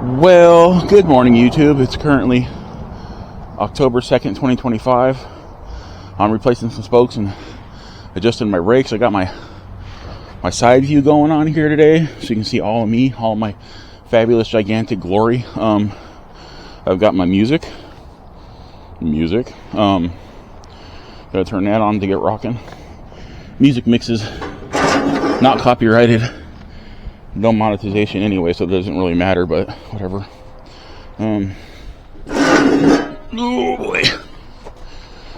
Well, good morning, YouTube. It's currently October 2nd, 2025. I'm replacing some spokes and adjusting my brakes. I got my side view going on here today, so you can see all of me, all of my fabulous, gigantic glory. I've got my music. Gotta turn that on to get rocking. Music mixes, not copyrighted. No monetization anyway, so it doesn't really matter, but whatever. Oh boy.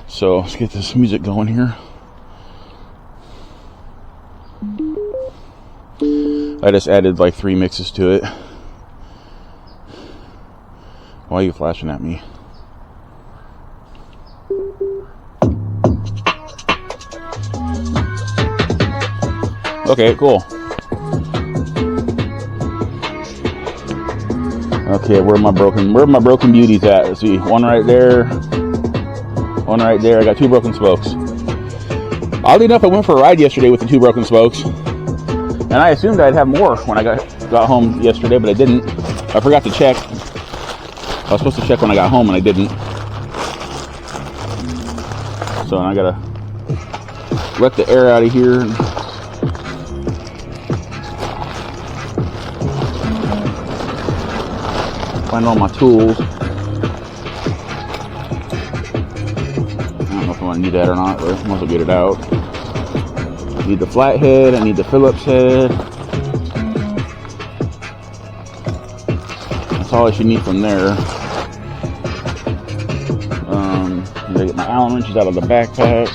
So let's get this music going here. I just added like 3 mixes to it. Why are you flashing at me? Okay, cool. Okay, where my broken beauties at? Let's see, one right there. I got 2 broken spokes. Oddly enough, I went for a ride yesterday with the 2 broken spokes, and I assumed I'd have more when I got home yesterday, but I didn't. I forgot to check. I was supposed to check when I got home, and I didn't. So I gotta let the air out of here. Find all my tools. I don't know if I want to need that or not, but I might as well get it out. I need the flathead, I need the Phillips head. That's all I should need from there. I gotta get my Allen wrenches out of the backpack.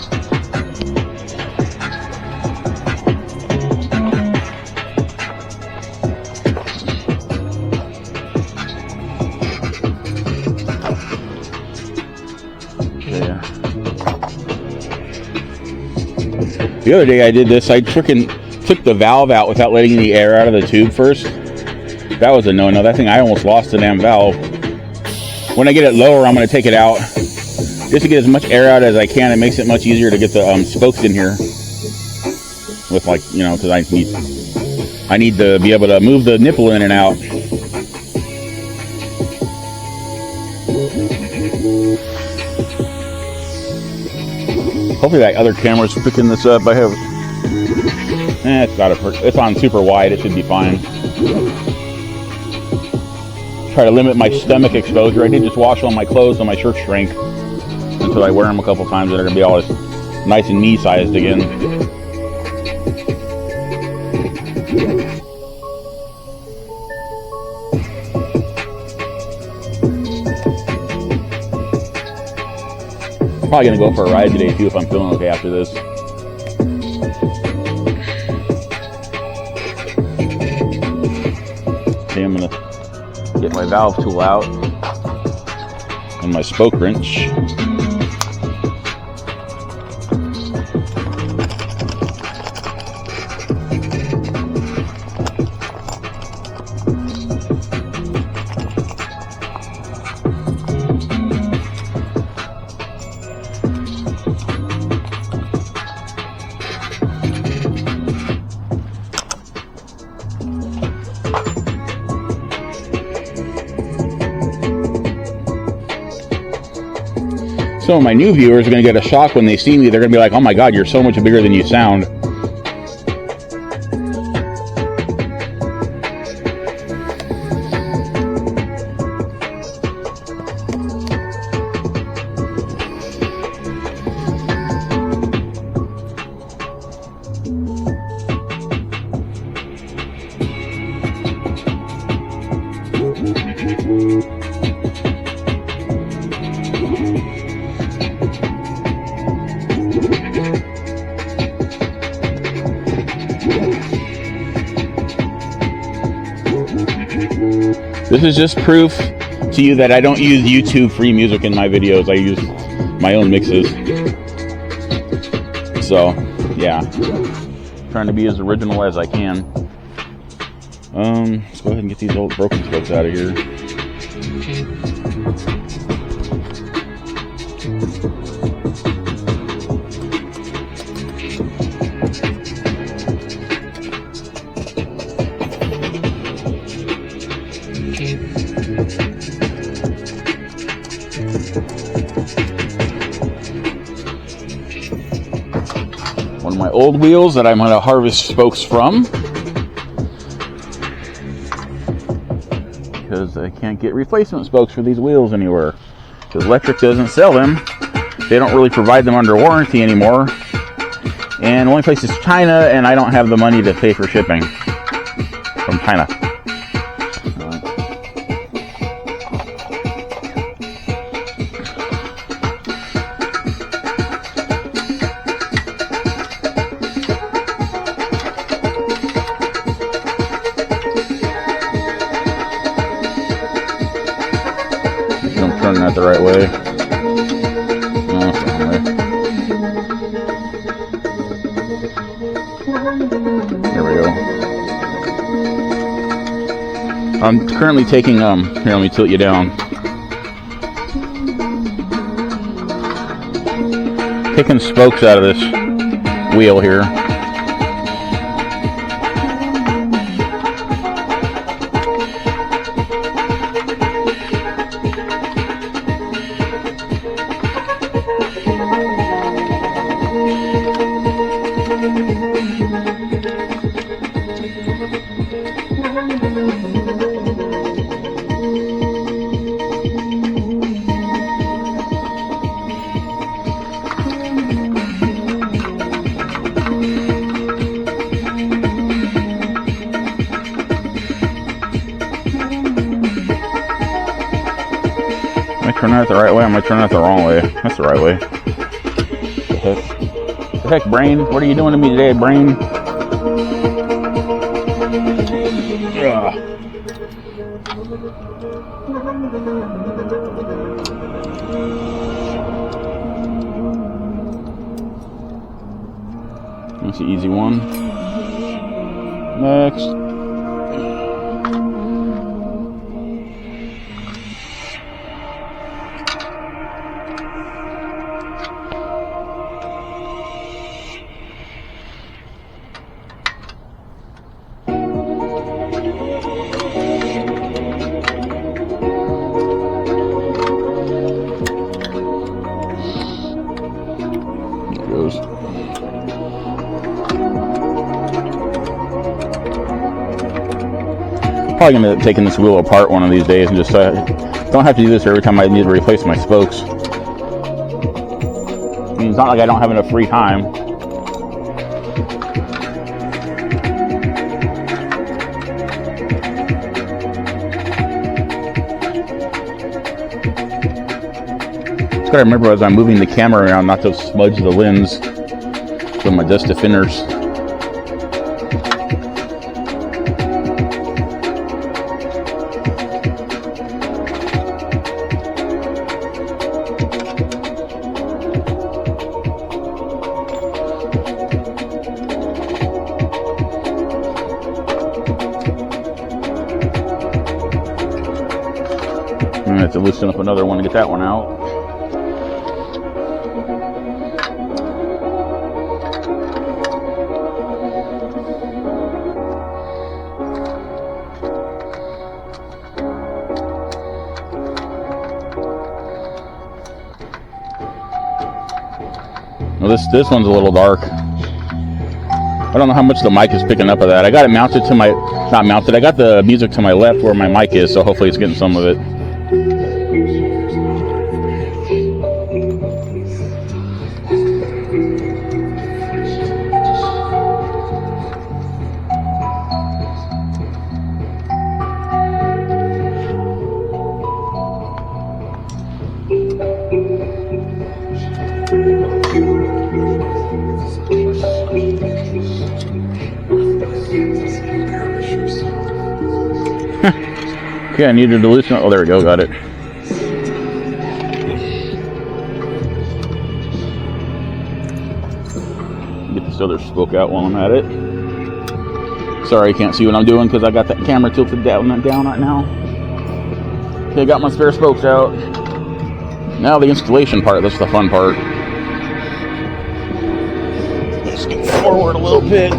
The other day I did this, I freaking took the valve out without letting any air out of the tube first. That was a no-no. That thing, I almost lost the damn valve. When I get it lower, I'm going to take it out just to get as much air out as I can. It makes it much easier to get the spokes in here. With like, you know, because I need to be able to move the nipple in and out. Hopefully that other camera's picking this up. I have, it's on super wide. It should be fine. Try to limit my stomach exposure. I did just wash all my clothes so my shirts shrink until I wear them a couple times. They're gonna be all nice and me-sized again. Probably gonna go for a ride today too if I'm feeling okay after this. Okay, I'm gonna get my valve tool out and my spoke wrench. Some of my new viewers are going to get a shock when they see me. They're going to be like, oh my God, you're so much bigger than you sound. This is just proof to you that I don't use YouTube free music in my videos. I use my own mixes. So, yeah. Trying to be as original as I can. Let's go ahead and get these old broken spokes out of here. One of my old wheels that I'm going to harvest spokes from, because I can't get replacement spokes for these wheels anywhere, because Electric doesn't sell them. They don't really provide them under warranty anymore, and the only place is China, and I don't have the money to pay for shipping from China. I'm turning that the right way. No, that's the wrong way. There we go. I'm currently taking, here, let me tilt you down. Taking spokes out of this wheel here. Am I turning that the right way? Am I turning that the wrong way? That's the right way. The heck, brain? What are you doing to me today, brain? Ugh. That's the easy one. Next. Probably going to end up taking this wheel apart one of these days and just don't have to do this every time I need to replace my spokes. I mean, it's not like I don't have enough free time. Just gotta remember as I'm moving the camera around not to smudge the lens with my dust defenders. I have to loosen up another one to get that one out. Well, this one's a little dark. I don't know how much the mic is picking up of that. I got it mounted to my, not mounted, I got the music to my left where my mic is, so hopefully it's getting some of it. Okay, I needed to loosen it. Oh, there we go, got it. Get this other spoke out while I'm at it. Sorry, I can't see what I'm doing because I got that camera tilted down right now. Okay, I got my spare spokes out. Now the installation part, that's the fun part. Let's get forward a little bit.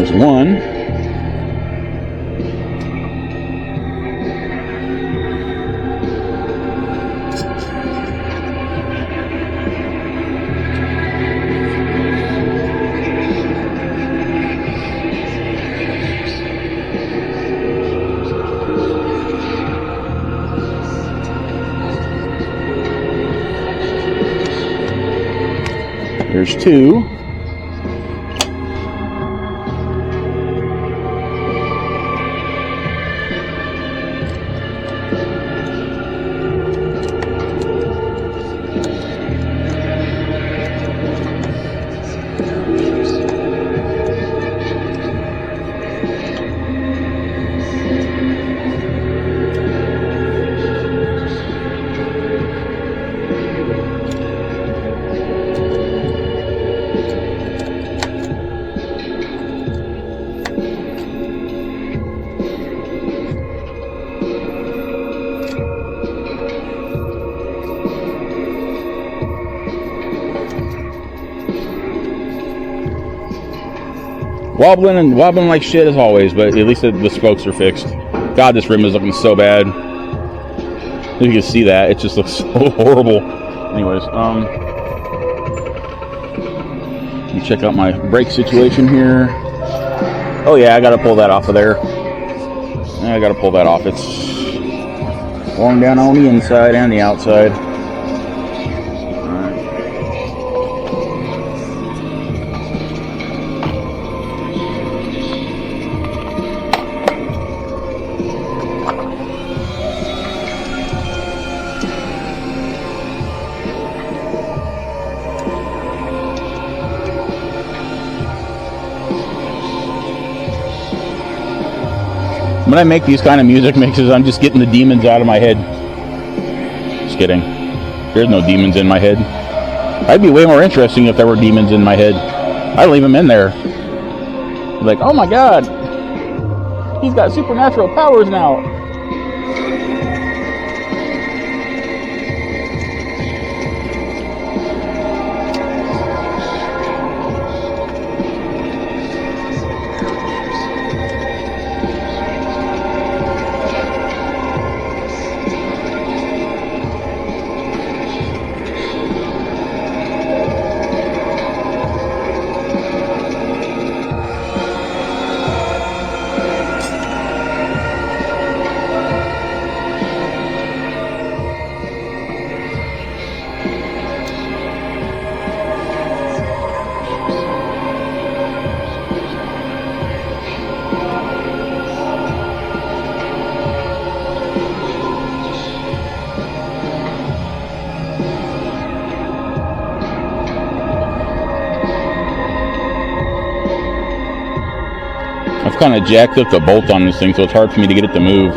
There's one. There's two. Wobbling like shit as always, but at least the spokes are fixed. God, this rim is looking so bad. If you can see that, it just looks so horrible. Anyways, let me check out my brake situation here. Oh yeah, I gotta pull that off of there. I gotta pull that off. It's worn down on the inside and the outside. When I make these kind of music mixes, I'm just getting the demons out of my head. Just kidding. There's no demons in my head. I'd be way more interesting if there were demons in my head. I'd leave them in there. Like, oh my god, he's got supernatural powers now. I've kind of jacked up the bolt on this thing, so it's hard for me to get it to move.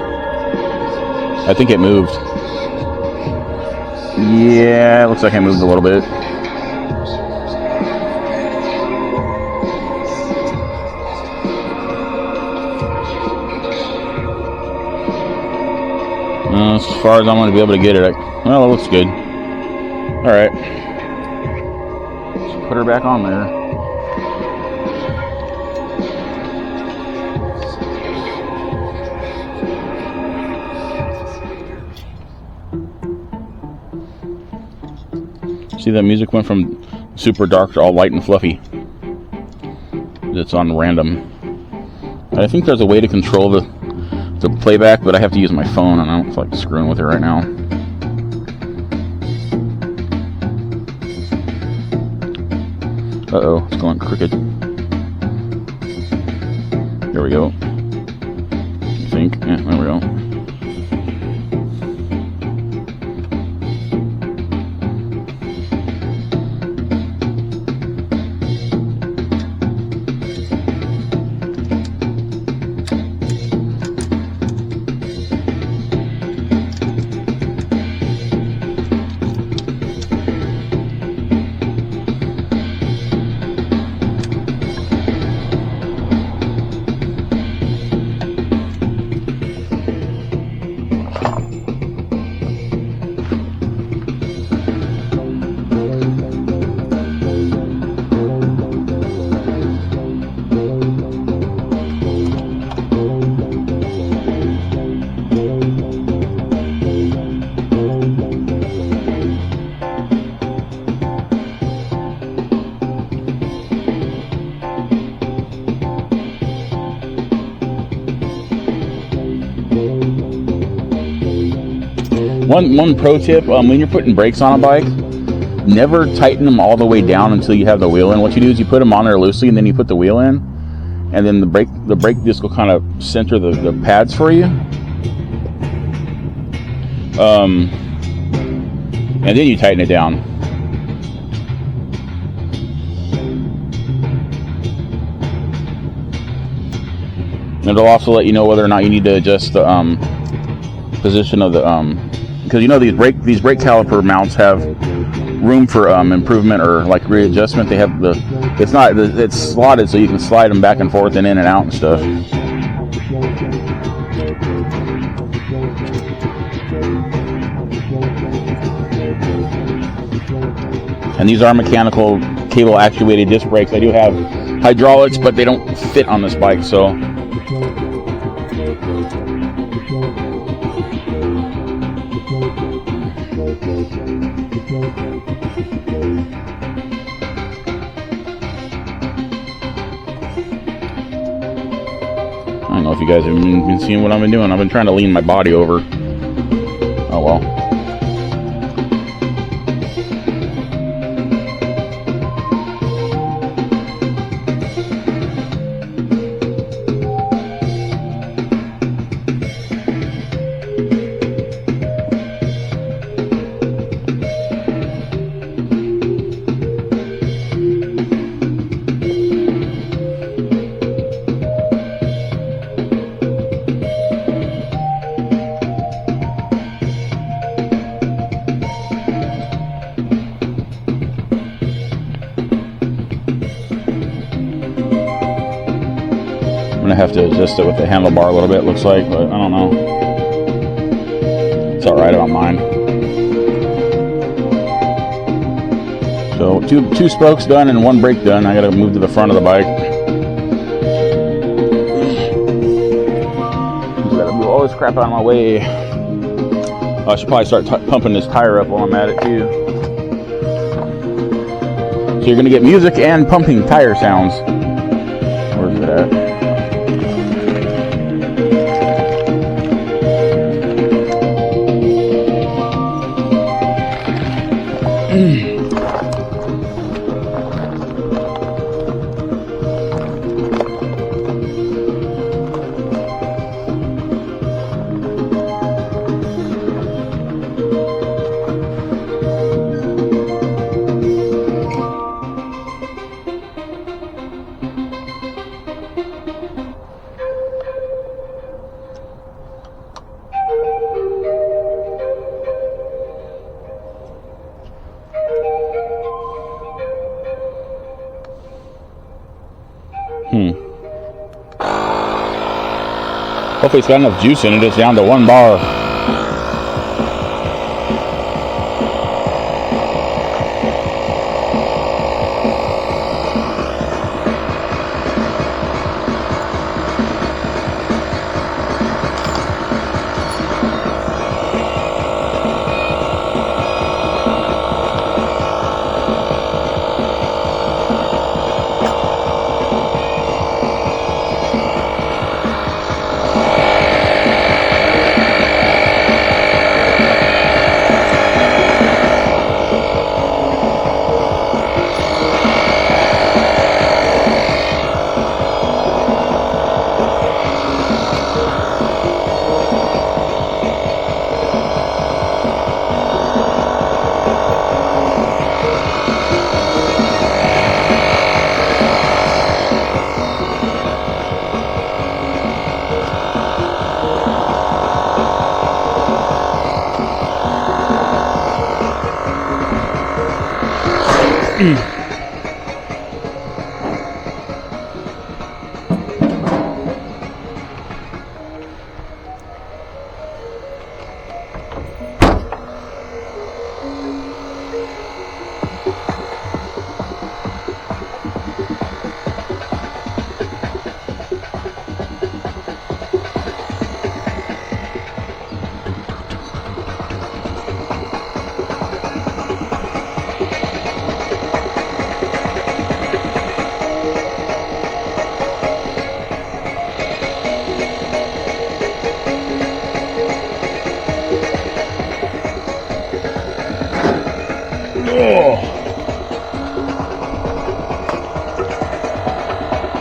I think it moved. Yeah, it looks like I moved a little bit. As far as I'm going to be able to get it, well, it looks good. Alright. Let's put her back on there. See, that music went from super dark to all light and fluffy. It's on random. I think there's a way to control the playback, but I have to use my phone, and I don't feel like screwing with it right now. Uh-oh, it's going crooked. There we go. I think. Yeah, there we go. One pro tip: when you're putting brakes on a bike, never tighten them all the way down until you have the wheel in. What you do is you put them on there loosely, and then you put the wheel in, and then the brake disc will kind of center the pads for you. And then you tighten it down. It'll also let you know whether or not you need to adjust the position of the because you know these brake caliper mounts have room for improvement or like readjustment. They have it's slotted so you can slide them back and forth and in and out and stuff. And these are mechanical cable actuated disc brakes. I do have hydraulics, but they don't fit on this bike, so I don't know if you guys have been seeing what I've been doing. I've been trying to lean my body over. Oh well. I'm gonna have to adjust it with the handlebar a little bit, looks like, but I don't know. It's alright, I don't mind. So two spokes done and one brake done. I gotta move to the front of the bike. Just gotta move all this crap out of my way. I should probably start pumping this tire up while I'm at it too. So you're gonna get music and pumping tire sounds. Where's it at? Hopefully it's got enough juice in it. It's down to 1 bar.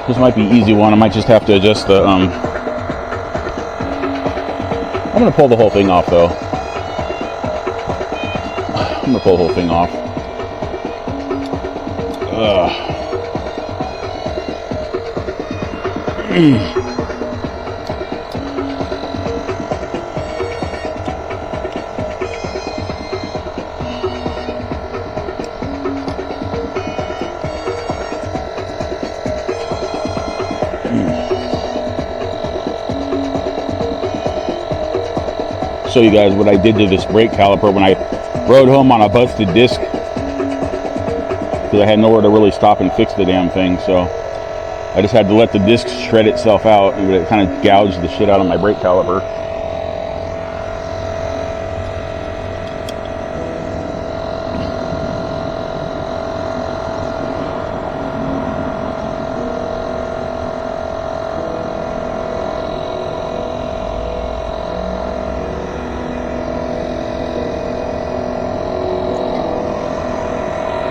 This might be an easy one. I might just have to adjust the, I'm going to pull the whole thing off, though. I'm going to pull the whole thing off. Show you guys what I did to this brake caliper when I rode home on a busted disc, because I had nowhere to really stop and fix the damn thing. So I just had to let the disc shred itself out, and it kind of gouged the shit out of my brake caliper.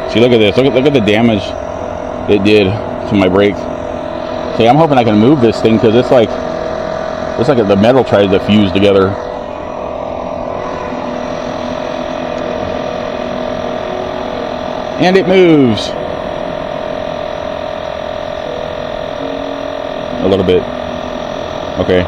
See, look at this. Look at the damage it did to my brakes. See, I'm hoping I can move this thing, because it's like the metal tries to fuse together. And it moves. A little bit. Okay.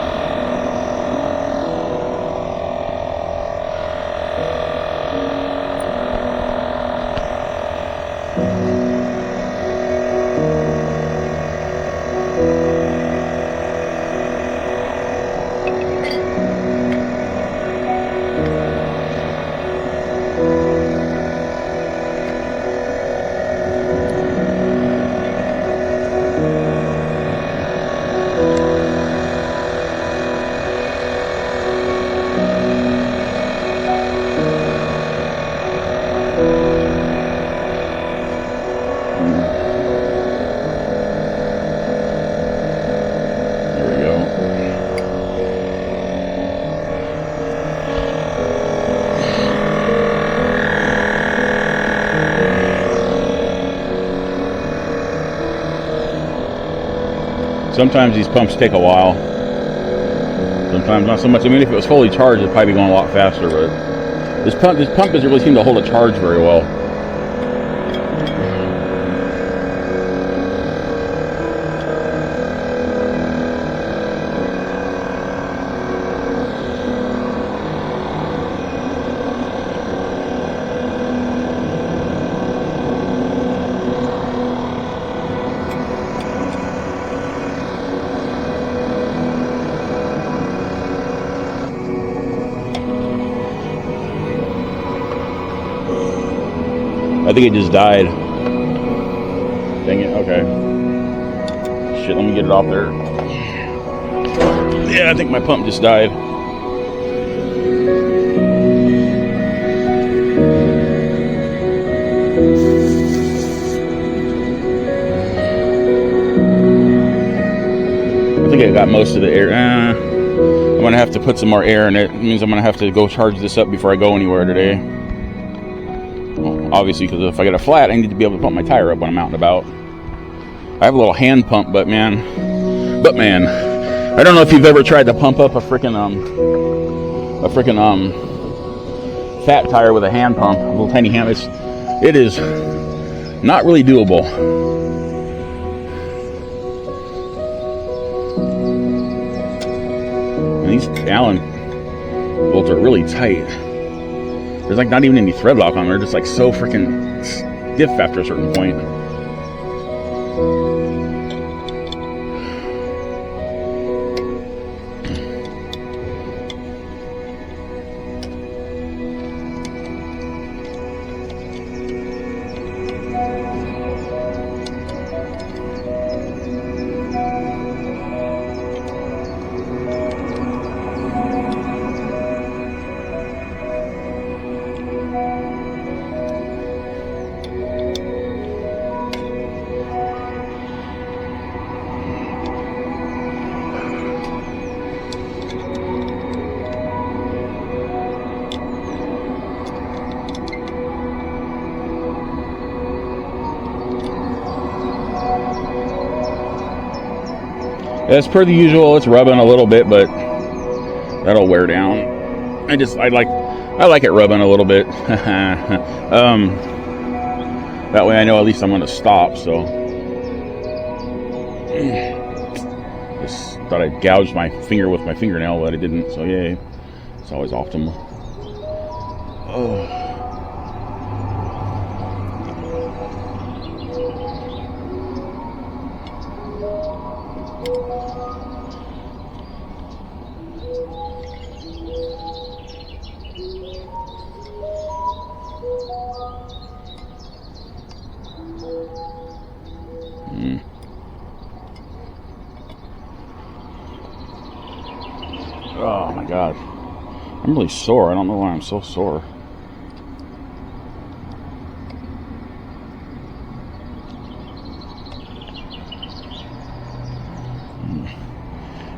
Sometimes these pumps take a while. Sometimes not so much. I mean, if it was fully charged, it'd probably be going a lot faster. But this pump doesn't really seem to hold a charge very well. I think it just died. Dang it, okay. Shit, let me get it off there. Yeah, I think my pump just died. I think I got most of the air. I'm gonna have to put some more air in it. It means I'm gonna have to go charge this up before I go anywhere today. Obviously, because if I get a flat, I need to be able to pump my tire up when I'm out and about. I have a little hand pump, but man, I don't know if you've ever tried to pump up a freaking fat tire with a hand pump, a little tiny hand. It is not really doable. And these Allen bolts are really tight. There's like not even any thread lock on them. They're just like so freaking stiff after a certain point. As per the usual, it's rubbing a little bit, but that'll wear down. I like it rubbing a little bit. That way I know at least I'm going to stop. So just thought I'd gouge my finger with my fingernail, but I didn't. So yay, it's always optimal. Oh. Oh my god, I'm really sore. I don't know why I'm so sore.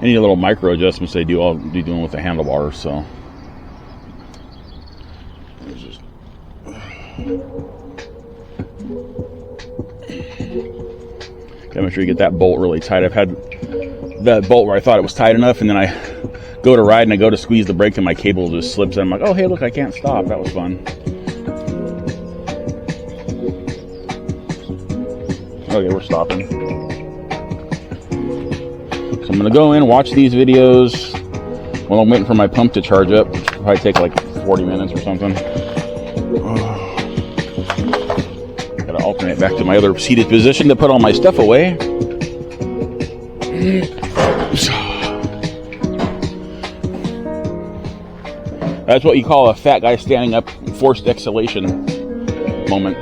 Any little micro adjustments they do, I'll be doing with the handlebars. So just gotta make sure you get that bolt really tight. I've had that bolt where I thought it was tight enough, and then I go to ride and I go to squeeze the brake and my cable just slips and I'm like, oh hey, look, I can't stop. That was fun. Okay, we're stopping. So I'm gonna go in, watch these videos while I'm waiting for my pump to charge up. It'll probably take like 40 minutes or something. Gotta alternate back to my other seated position to put all my stuff away. That's what you call a fat guy standing up forced exhalation moment.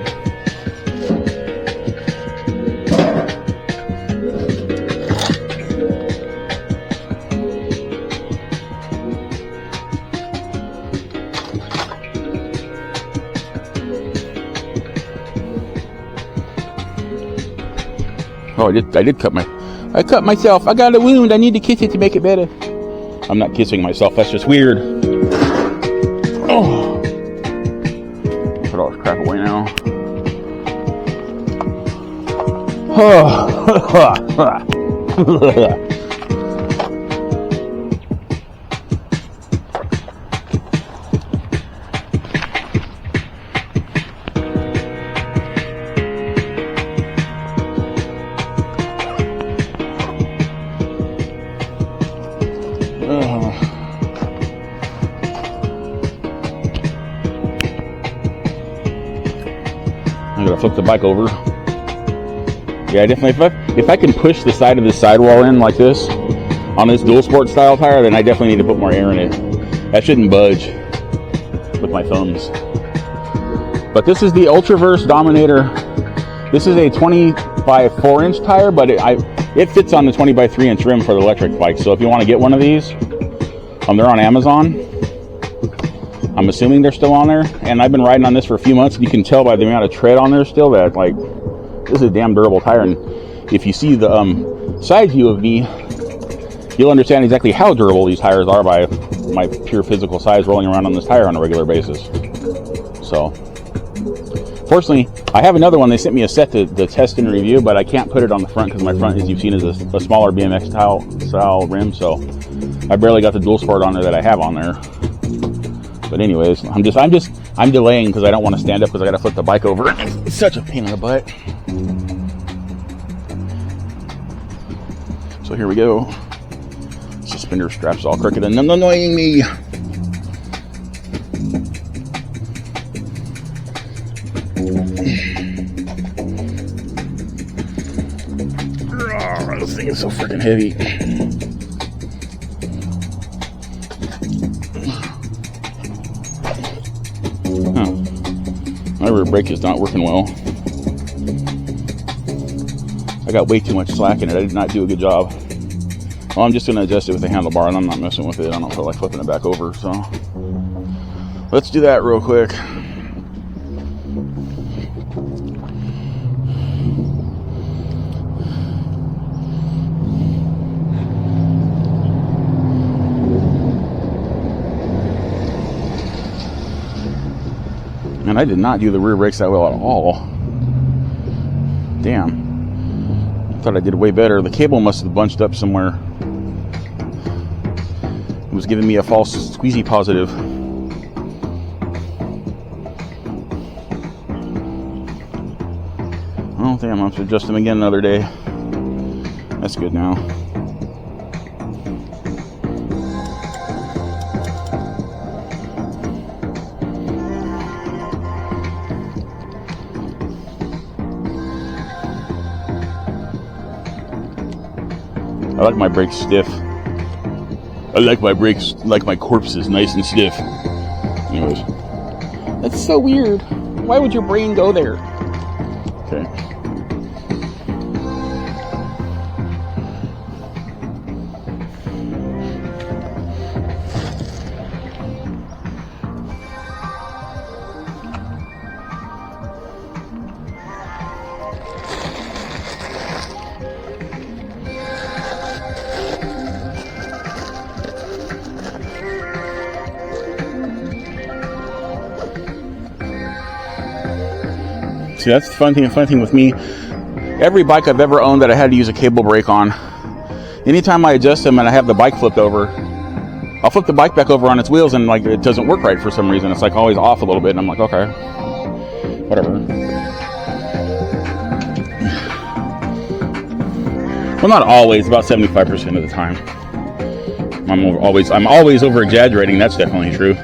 Oh, I cut myself. I got a wound. I need to kiss it to make it better. I'm not kissing myself. That's just weird. Oh. Put all this crap away now. I'm gonna flip the bike over. Yeah, definitely. If I can push the side of the sidewall in like this on this dual sport style tire, then I definitely need to put more air in it. That shouldn't budge with my thumbs. But this is the Ultraverse Dominator. This is a 20 by 4 inch tire, but it fits on the 20 by 3 inch rim for the electric bike. So if you want to get one of these, they're on Amazon. I'm assuming they're still on there, and I've been riding on this for a few months, and you can tell by the amount of tread on there still that, like, this is a damn durable tire. And if you see the side view of me, you'll understand exactly how durable these tires are by my pure physical size rolling around on this tire on a regular basis. So, fortunately, I have another one. They sent me a set to test and review, but I can't put it on the front because my front, as you've seen, is a smaller BMX style rim, so I barely got the dual sport on there that I have on there. But anyways, I'm delaying because I don't want to stand up because I got to flip the bike over. It's such a pain in the butt. So here we go. Suspender straps all crooked and annoying me. Oh, this thing is so freaking heavy. My rear brake is not working well. I got way too much slack in it. I did not do a good job. Well, I'm just going to adjust it with the handlebar, and I'm not messing with it. I don't feel like flipping it back over, so let's do that real quick. And I did not do the rear brakes that well at all. Damn. Thought I did way better. The cable must have bunched up somewhere. It was giving me a false squeezy positive. I don't think I'm going to adjust them again another day. That's good now. I like my brakes stiff. I like my brakes like my corpse is nice and stiff. Anyways. That's so weird. Why would your brain go there? Okay. See, that's the fun thing with me. Every bike I've ever owned that I had to use a cable brake on, anytime I adjust them and I have the bike flipped over, I'll flip the bike back over on its wheels and like it doesn't work right for some reason. It's like always off a little bit and I'm like, okay, whatever. Well, not always, about 75% of the time. I'm always over exaggerating. That's definitely true.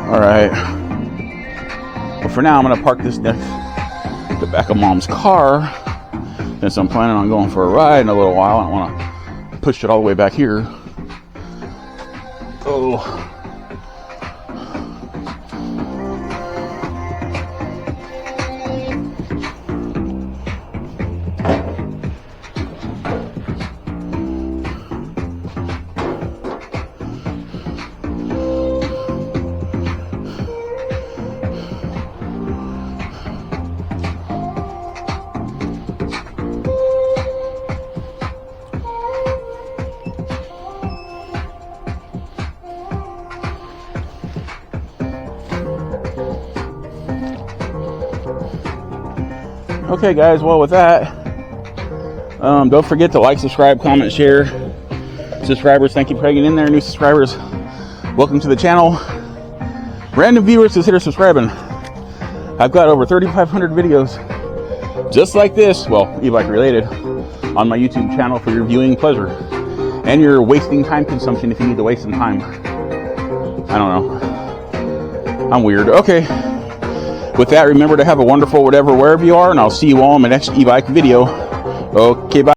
All right. Well, for now, I'm gonna park this next the back of Mom's car, since I'm planning on going for a ride in a little while. I don't want to push it all the way back here. Oh. Okay, guys, well, with that, don't forget to like, subscribe, comment, share. Subscribers, thank you for hanging in there. New subscribers, welcome to the channel. Random viewers, consider subscribing. I've got over 3,500 videos just like this, well, e-bike related, on my YouTube channel for your viewing pleasure and your wasting time consumption if you need to waste some time. I don't know. I'm weird. Okay. With that, remember to have a wonderful whatever, wherever you are, and I'll see you all in my next e-bike video. Okay, bye.